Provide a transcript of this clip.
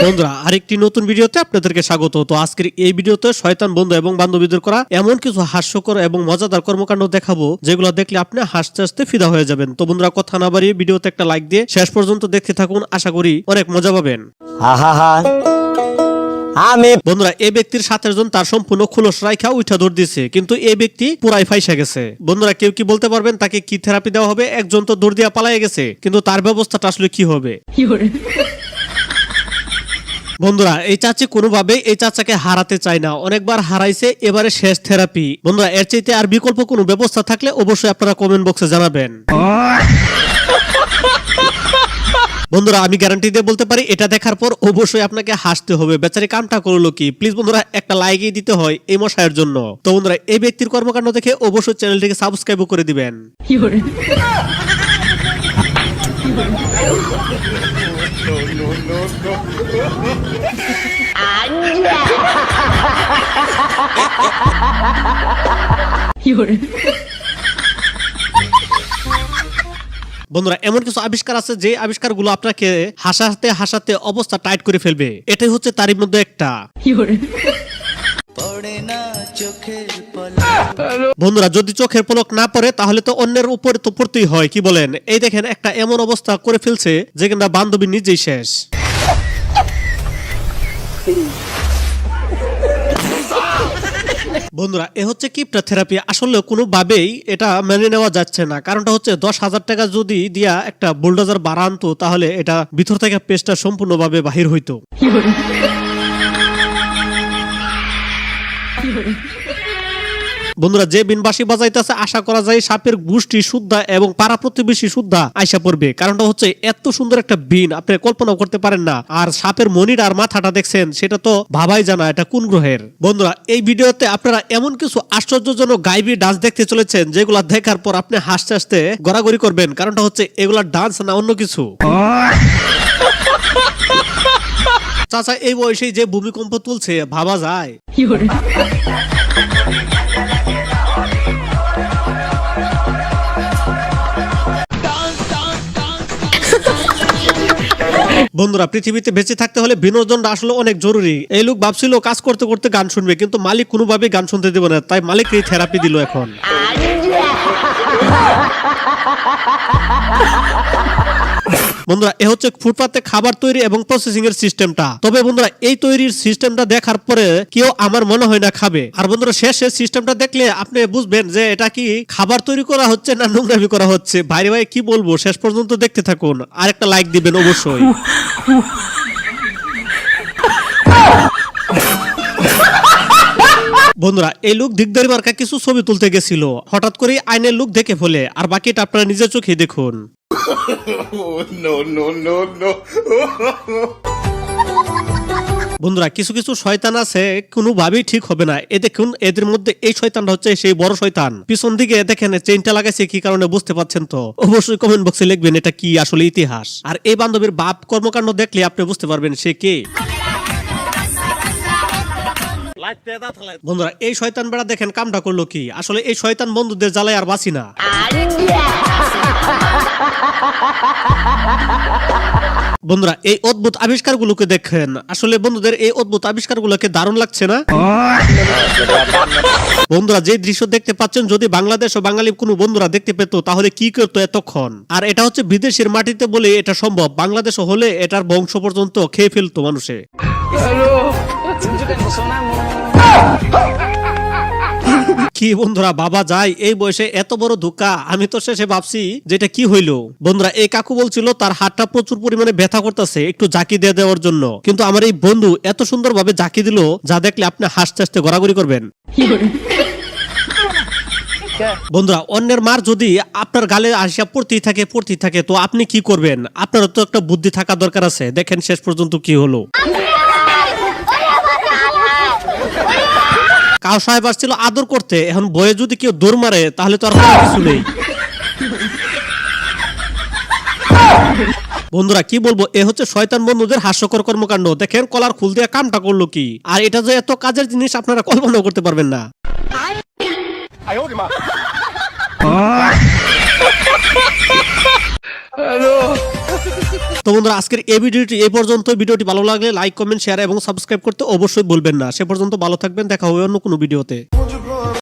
বন্ধুরা আরেকটি নতুন ভিডিওতে আপনাদেরকে স্বাগত। তো আজকের এই ভিডিওতে শয়তান বন্ধু এবং বান্ধবীদের করা এমন কিছু হাস্যকর এবং মজাদার কর্মকাণ্ড দেখাবো যেগুলো দেখলে আপনি হাসতে হাসতে ফিদা হয়ে যাবেন। তো বন্ধুরা কথা না বাড়িয়ে ভিডিওতে একটা লাইক দিয়ে শেষ পর্যন্ত দেখতে থাকুন, আশা করি অনেক মজা পাবেন। বন্ধুরা এই ব্যক্তির 7 জন তার সম্পূর্ণ খুলস রাইখা উঠা দৌড় দিচ্ছে, কিন্তু এই ব্যক্তি পুরাই ফাইসা গেছে। বন্ধুরা কেউ কি বলতে পারবেন তাকে কি থেরাপি দেওয়া হবে? একজন তো দৌড় দিয়া পালাইয়া গেছে, কিন্তু তার ব্যবস্থাটা আসলে কি হবে? বন্ধুরা এই চাচি কোনোভাবে এই চাচাকে হারাতে চায় না, অনেকবার হারাইছে, এবারে শেষ থেরাপি। বন্ধুরা এর চাইতে আর বিকল্প কোনো ব্যবস্থা থাকলে অবশ্যই আপনারা কমেন্ট বক্সে জানাবেন। বন্ধুরা আমি গ্যারান্টি দিয়ে বলতে পারি এটা দেখার পর অবশ্যই আপনাকে হাসতে হবে। বেচারি কামটা করলো কি? প্লিজ বন্ধুরা একটা লাইকই দিতে হয় এই মশাইয়ের জন্য। তো বন্ধুরা এই ব্যক্তির কর্মকাণ্ড দেখে অবশ্যই চ্যানেলটিকে সাবস্ক্রাইব করে দিবেন। বন্ধুরা এমন কিছু আবিষ্কার আছে যে আবিষ্কারগুলো আপনাকে হাসাতে হাসাতে অবস্থা টাইট করে ফেলবে, এটাই হচ্ছে তারই মধ্যে একটা। বন্ধুরা যদি চোখের পলক না পড়ে তাহলে তো অন্যের উপরে তো পড়তেই হয়, কি বলেন? এই দেখেন একটা এমন অবস্থা করে ফেলছে যে কিনা বান্ধবী নিজেই শেষ। বন্ধুরা এ হচ্ছে কিপটা থেরাপি। আসলে কোনোভাবেই এটা মেনে নেওয়া যাচ্ছে না। কারণটা হচ্ছে 10,000 টাকা যদি দিয়া একটা বুলডোজার বাড়া আনতো তাহলে এটা ভিতর থেকে পেস্টটা সম্পূর্ণভাবে বাহির হইতো। বন্ধুরা যে বিনবাসী বাজাইতেছে আশা করা যায় সাপের গোষ্ঠী শুদ্ধা এবং পাড়া প্রতিবেশী শুদ্ধা আইসা পড়বে। কারণটা হচ্ছে এত সুন্দর একটা বিন আপনি কল্পনা করতে পারেন না। আর সাপের মনির আর মাথাটা দেখছেন, সেটা তো ভাবাই জানা এটা কোন গ্রহের। বন্ধুরা এই ভিডিওতে আপনারা এমন কিছু আশ্চর্যজনক গাইবি ডান্স দেখতে চলেছেন যেগুলা দেখার পর আপনি হাসতে হাসতে গড়াগড়ি করবেন। কারণটা হচ্ছে এগুলা ডান্স না অন্য কিছু। চাচা এই বয়সে যে ভূমিকম্প তুলছে ভাবা যায়। বন্ধুরা পৃথিবীতে বেঁচে থাকতে হলে বিনোদনটা আসলে অনেক জরুরি। এই লোক ভাবছিল কাজ করতে করতে গান শুনবে, কিন্তু মালিক কোনোভাবেই গান শুনতে দেবে না, তাই মালিক এই থেরাপি দিল এখন। বন্ধুরা এ হচ্ছে ফুটপাতে খাবার তৈরি এবং প্রসেসিং এর সিস্টেমটা। তবে বন্ধুরা এই তৈরির সিস্টেমটা দেখার পরে কেউ আমার মনে হয় না খাবে। আর বন্ধুরা শেষে সিস্টেমটা দেখলে আপনি বুঝবেন যে এটা কি খাবার তৈরি করা হচ্ছে না নোংরামি করা হচ্ছে। ভাই ভাই কি বলবো, শেষ পর্যন্ত দেখতে থাকুন, আর একটা লাইক দিবেন অবশ্যই। বন্ধুরা এই লোক দিগদারি মার্কা কিছু ছবি তুলতে গেছিল, হঠাৎ করে আইনের লোক দেখে ফেলে, আর বাকিটা আপনারা নিজের চোখে দেখুন। বন্ধুরা কিছু কিছু শয়তান আছে কোনোভাবেই ঠিক হবে না। এ দেখুন এদের মধ্যে এই শয়তানটা হচ্ছে সেই বড় শয়তান। পিছন দিকে দেখেন চেইনটা লাগাইছে, কি কারণে বুঝতে পারছেন তো? অবশ্যই কমেন্ট বক্সে লিখবেন এটা কি আসলে ইতিহাস। আর এই বান্ধবীর বাপ কর্মকাণ্ড দেখলে আপনি বুঝতে পারবেন সে কে। বন্ধুরা এই শয়তান বেড়া দেখেন কামটা করলো কি? আসলে এই শয়তান বন্ধুদের জ্বালায় আর বাঁচি না। বন্ধুরা এই অদ্ভুত আবিষ্কারগুলোকে দেখেন, আসলে বন্ধুদের এই অদ্ভুত আবিষ্কারগুলোকে দারুণ লাগছে না? বন্ধুরা যে দৃশ্য দেখতে পাচ্ছেন যদি বাংলাদেশ ও বাঙালি কোনো বন্ধুরা দেখতে পেত তাহলে কি করতো এতক্ষণ। আর এটা হচ্ছে বিদেশের মাটিতে বলে এটা সম্ভব, বাংলাদেশ হলে এটার বংশ পর্যন্ত খেয়ে ফেলতো মানুষে। কি বন্ধুরা বাবা যায় এই বয়সে এত বড় ধোঁকা? আমি তো শেষে ভাবছি যেটা কি হইলো। বন্ধুরা এই কাকু বলছিল তার হাতটা প্রচুর পরিমাণে ব্যথা করতেছে, একটু জাকি দিয়ে দেওয়ার জন্য, কিন্তু আমার এই বন্ধু এত সুন্দর ভাবে জাকি দিল যা দেখলে আপনি হাসতে হাসতে গড়াগড়ি করবেন। বন্ধুরা অন্যের মার যদি আপনার গালে আসিয়া পড়তেই থাকে তো আপনি কি করবেন? আপনারও তো একটা বুদ্ধি থাকা দরকার আছে। দেখেন শেষ পর্যন্ত কি হলো। কাউ সাহেব আসছিল আদর করতে, এখন বয়ে যদি কেউ দৌড় মারে তাহলে তো আর কিছু নেই। বন্ধুরা কি বলবো, এ হচ্ছে শয়তান বন্ধুদের হাস্যকর কর্মকাণ্ড। দেখেন কলার ফুল দিয়ে কামটা করলো কি? আর এটা যে এত কাজের জিনিস আপনারা কল্পনা করতে পারবেন না। তো বন্ধুরা আজকের এই ভিডিওটি এই পর্যন্ত। ভিডিওটি ভালো লাগলে লাইক কমেন্ট শেয়ার এবং সাবস্ক্রাইব করতে অবশ্যই ভুলবেন না। সে পর্যন্ত ভালো থাকবেন, দেখা হবে অন্য কোনো ভিডিওতে।